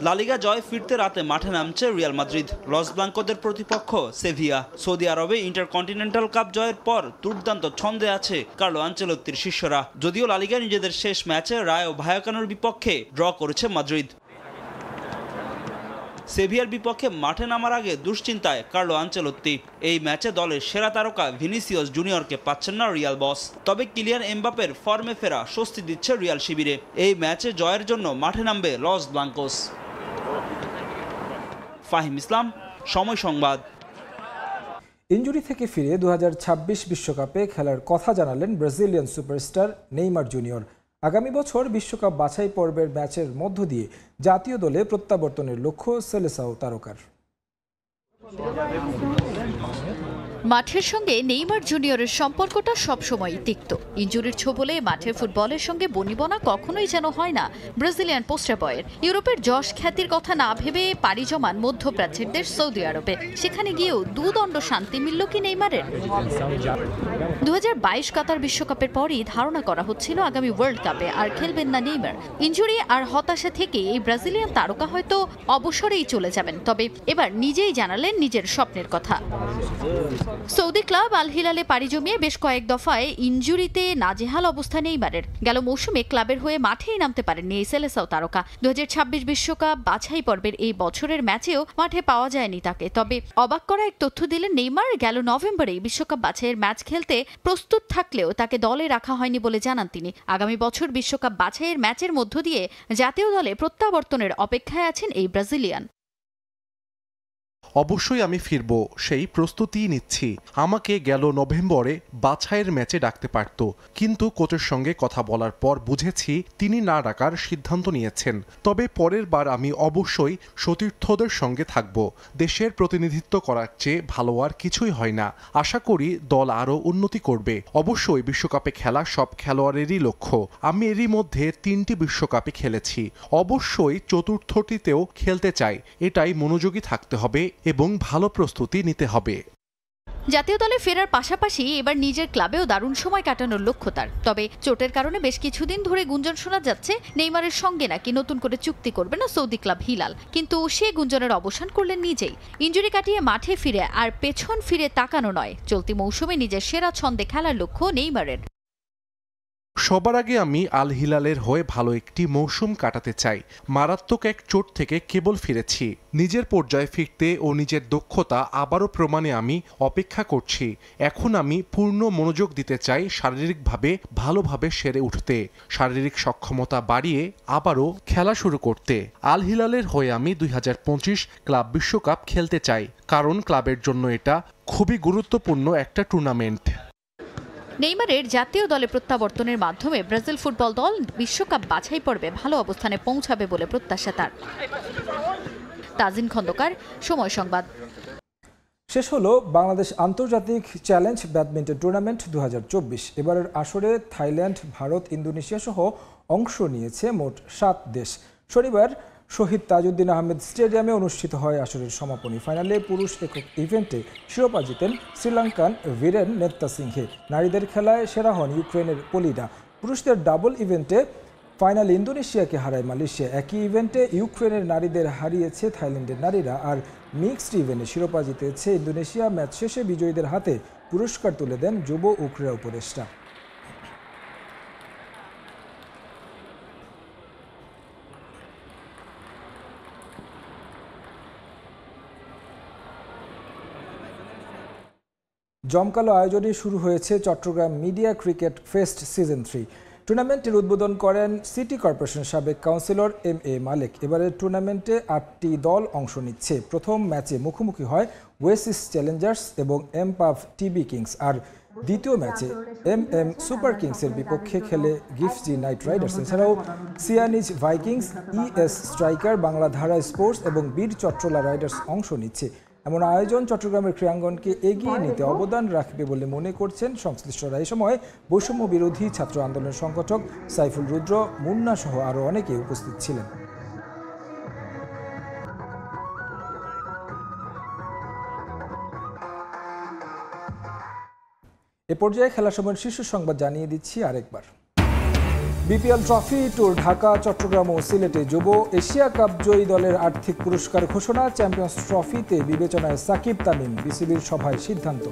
লা লিগা জয় ফিরতে রাতে মাঠে নামছে রিয়াল মাদ্রিদ। লস ব্লাঙ্কোদের প্রতিপক্ষ সেভিয়া। সৌদি আরবে ইন্টারকন্টিনেন্টাল কাপ জয়ের পর দুর্দান্ত ছন্দে আছে কার্লো আনচেলত্তির শিষ্যরা। যদিও লা লিগা নিজেদের শেষ ম্যাচে রায়ো ভায়াকানোর বিপক্ষে ড্র করেছে মাদ্রিদ। সেভিয়ার বিপক্ষে মাঠে নামার আগে দুশ্চিন্তায় কার্লো আনচেলত্তি। এই ম্যাচে দলের সেরা তারকা ভিনিসিয়াস জুনিয়রকে পাচ্ছেন না রিয়াল বস। তবে কিলিয়ান এমবাপের ফর্মে ফেরা স্বস্তি দিচ্ছে রিয়াল শিবিরে। এই ম্যাচে জয়ের জন্য মাঠে নামবে লস ব্লাঙ্কোস। ফাহিম ইসলাম, সময় সংবাদ। ইনজুরি থেকে ফিরে 2026 বিশ্বকাপে খেলার কথা জানালেন ব্রাজিলিয়ান সুপারস্টার নেইমার জুনিয়র। আগামী বছর বিশ্বকাপ বাছাই পর্বের ম্যাচের মধ্য দিয়ে জাতীয় দলে প্রত্যাবর্তনের লক্ষ্য সেলেসাও তারকার। মাঠের সঙ্গে নেইমার জুনিয়রের সম্পর্কটা সবসময় তিক্ত। ইনজুরির ছোবলে মাঠের ফুটবলের সঙ্গে বনিবনা কখনোই যেন হয় না ব্রাজিলিয়ান পোস্টার বয়ের। ইউরোপের যশ খ্যাতির কথা না ভেবে পাড়ি জমান মধ্যপ্রাচ্যের দেশ সৌদি আরবে। সেখানে গিয়েও দুদণ্ড শান্তি মিলল কি নেইমারের? 2022 কাতার বিশ্বকাপের পরই ধারণা করা হচ্ছিল আগামী ওয়ার্ল্ড কাপে আর খেলবেন না নেইমার। ইনজুরি আর হতাশা থেকে এই ব্রাজিলিয়ান তারকা হয়তো অবসরেই চলে যাবেন। তবে এবার নিজেই জানালেন নিজের স্বপ্নের কথা। সৌদি ক্লাব আল হিলালে পাড়ি জমিয়ে বেশ কয়েক দফায় ইনজুরিতে নাজেহাল অবস্থা নেইমারের। গেল মৌসুমে ক্লাবের হয়ে মাঠেই নামতে পারেননি এই সেলেসাও তারকা। 2026 বিশ্বকাপ বাছাই পর্বের এই বছরের ম্যাচেও মাঠে পাওয়া যায়নি তাকে। তবে অবাক করা এক তথ্য দিলেন নেইমার। গেল নভেম্বরেই বিশ্বকাপ বাছাইয়ের ম্যাচ খেলতে প্রস্তুত থাকলেও তাকে দলে রাখা হয়নি বলে জানান তিনি। আগামী বছর বিশ্বকাপ বাছাইয়ের ম্যাচের মধ্য দিয়ে জাতীয় দলে প্রত্যাবর্তনের অপেক্ষায় আছেন এই ব্রাজিলিয়ান। অবশ্যই আমি ফিরব, সেই প্রস্তুতি নিচ্ছি। আমাকে গেল নভেম্বরে বাছাইয়ের ম্যাচে ডাকতে পারত, কিন্তু কোচের সঙ্গে কথা বলার পর বুঝেছি তিনি না ডাকার সিদ্ধান্ত নিয়েছেন। তবে পরের বার আমি অবশ্যই সতীর্থদের সঙ্গে থাকব। দেশের প্রতিনিধিত্ব করার চেয়ে ভালো আর কিছুই হয় না। আশা করি দল আরও উন্নতি করবে। অবশ্যই বিশ্বকাপে খেলা সব খেলোয়াড়েরই লক্ষ্য। আমি এরই মধ্যে 3টি বিশ্বকাপে খেলেছি, অবশ্যই চতুর্থটিতেও খেলতে চাই। এটাই মনোযোগী থাকতে হবে এবং ভালো প্রস্তুতি নিতে হবে। জাতীয় দলে ফেরার পাশাপাশি এবার নিজের ক্লাবেও দারুণ সময় কাটানোর লক্ষ্য তার। তবে চোটের কারণে বেশ কিছুদিন ধরে গুঞ্জন শোনা যাচ্ছে নেইমারের সঙ্গে নাকি নতুন করে চুক্তি করবে না সৌদি ক্লাব হিলাল, কিন্তু সে গুঞ্জনের অবসান করলেন নিজেই। ইনজুরি কাটিয়ে মাঠে ফিরে আর পেছন ফিরে তাকানো নয়, চলতি মৌসুমে নিজের সেরা ছন্দে খেলার লক্ষ্য নেইমারের। সবার আগে আমি আল হিলালের হয়ে ভালো একটি মৌসুম কাটাতে চাই। মারাত্মক এক চোট থেকে কেবল ফিরেছি। নিজের পর্যায়ে ফিরতে ও নিজের দক্ষতা আবারও প্রমাণে আমি অপেক্ষা করছি। এখন আমি পূর্ণ মনোযোগ দিতে চাই শারীরিকভাবে ভালোভাবে সেরে উঠতে, শারীরিক সক্ষমতা বাড়িয়ে আবারও খেলা শুরু করতে। আল হিলালের হয়ে আমি 2025 ক্লাব বিশ্বকাপ খেলতে চাই, কারণ ক্লাবের জন্য এটা খুবই গুরুত্বপূর্ণ একটা টুর্নামেন্ট। নেইমারের জাতীয় দলে প্রত্যাবর্তনের মাধ্যমে ব্রাজিল ফুটবল দল বিশ্বকাপ বাছাই পর্বে ভালো অবস্থানে পৌঁছাবে বলে প্রত্যাশা তার। তাজিন খন্দকার, সময় সংবাদ। শেষ হলো বাংলাদেশ আন্তর্জাতিক চ্যালেঞ্জ ব্যাডমিন্টন টুর্নামেন্ট 2024। এবারের আসরে থাইল্যান্ড, ভারত, ইন্দোনেশিয়া সহ অংশ নিয়েছে মোট 7 দেশ। শনিবার শহীদ তাজউদ্দিন আহমেদ স্টেডিয়ামে অনুষ্ঠিত হয় আসরের সমাপনী ফাইনালে পুরুষ একক ইভেন্টে শিরোপা জিতেন শ্রীলঙ্কান বীরেন নেত্তা সিংহে। নারীদের খেলায় সেরা হন ইউক্রেনের পলিনা। পুরুষদের ডাবল ইভেন্টে ফাইনালে ইন্দোনেশিয়াকে হারায় মালয়েশিয়া। একই ইভেন্টে ইউক্রেনের নারীদের হারিয়েছে থাইল্যান্ডের নারীরা। আর মিক্সড ইভেন্টে শিরোপা জিতেছে ইন্দোনেশিয়া। ম্যাচ শেষে বিজয়ীদের হাতে পুরস্কার তুলে দেন যুব ও ক্রীড়া উপদেষ্টা। জমকালো আয়োজনে শুরু হয়েছে Chittagong media cricket fest season 3। টুর্নামেন্টের উদ্বোধন করেন সিটি কর্পোরেশন সাবেক কাউন্সিলর MA মালিক। এবারের টুর্নামেন্টে 8টি দল অংশ নিচ্ছে। প্রথম ম্যাচে মুখোমুখি হয় ওয়েসিস চ্যালেঞ্জার্স এবং এমপাভ টিবি কিংস, আর দ্বিতীয় ম্যাচে MM সুপার কিংসের বিপক্ষে খেলে গিফজি নাইট রাইডার্স। এছাড়াও সিয়ানিজ ভাইকিংস, ES স্ট্রাইকার, বাংলাধারা স্পোর্টস এবং বীর চট্টলা রাইডার্স অংশ নিচ্ছে। এমন আয়োজন চট্টগ্রামের ক্রীড়াঙ্গনকে এগিয়ে নিতে অবদান রাখবে বলে মনে করছেন সংশ্লিষ্টরা। এই সময় বৈষম্য বিরোধী ছাত্র আন্দোলনের সংগঠক সাইফুল রুদ্র, মুন্না সহ আরও অনেকে উপস্থিত ছিলেন। এ পর্যায়ে খেলার সময়ের শীর্ষ সংবাদ জানিয়ে দিচ্ছি আরেকবার। BPL trophy tour Dhaka, Chittagong ও সিলেটে যুব এশিয়া কাপ জয়ী দলের আর্থিক পুরস্কার ঘোষণা। চ্যাম্পিয়ন্স ট্রফিতে বিবেচনায় সাকিব তামিম, বিসিবির সভায় সিদ্ধান্ত।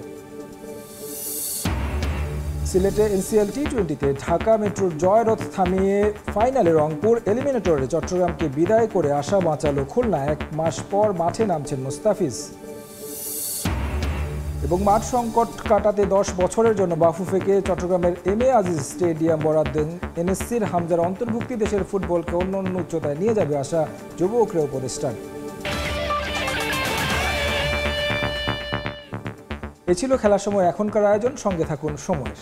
সিলেটে NCL T20তে ঢাকা মেট্রোর জয়রথ থামিয়ে ফাইনালে রংপুর। এলিমিনেটরে চট্টগ্রামকে বিদায় করে আশা বাঁচালো খুলনা। 1 মাস পর মাঠে নামছেন মুস্তাফিজ। এবং মাঠ সংকট কাটাতে 10 বছরের জন্য বাফুফেকে চট্টগ্রামের MA আজিজ স্টেডিয়াম বরাদ্দ দেন NSCর হামজার অন্তর্ভুক্তি। দেশের ফুটবলকে অন্যান্য উচ্চতায় নিয়ে যাবে আশা যুব ও ক্রীড়া উপদেষ্টার। এ ছিল খেলার সময় এখনকার আয়োজন। সঙ্গে থাকুন সময়ের।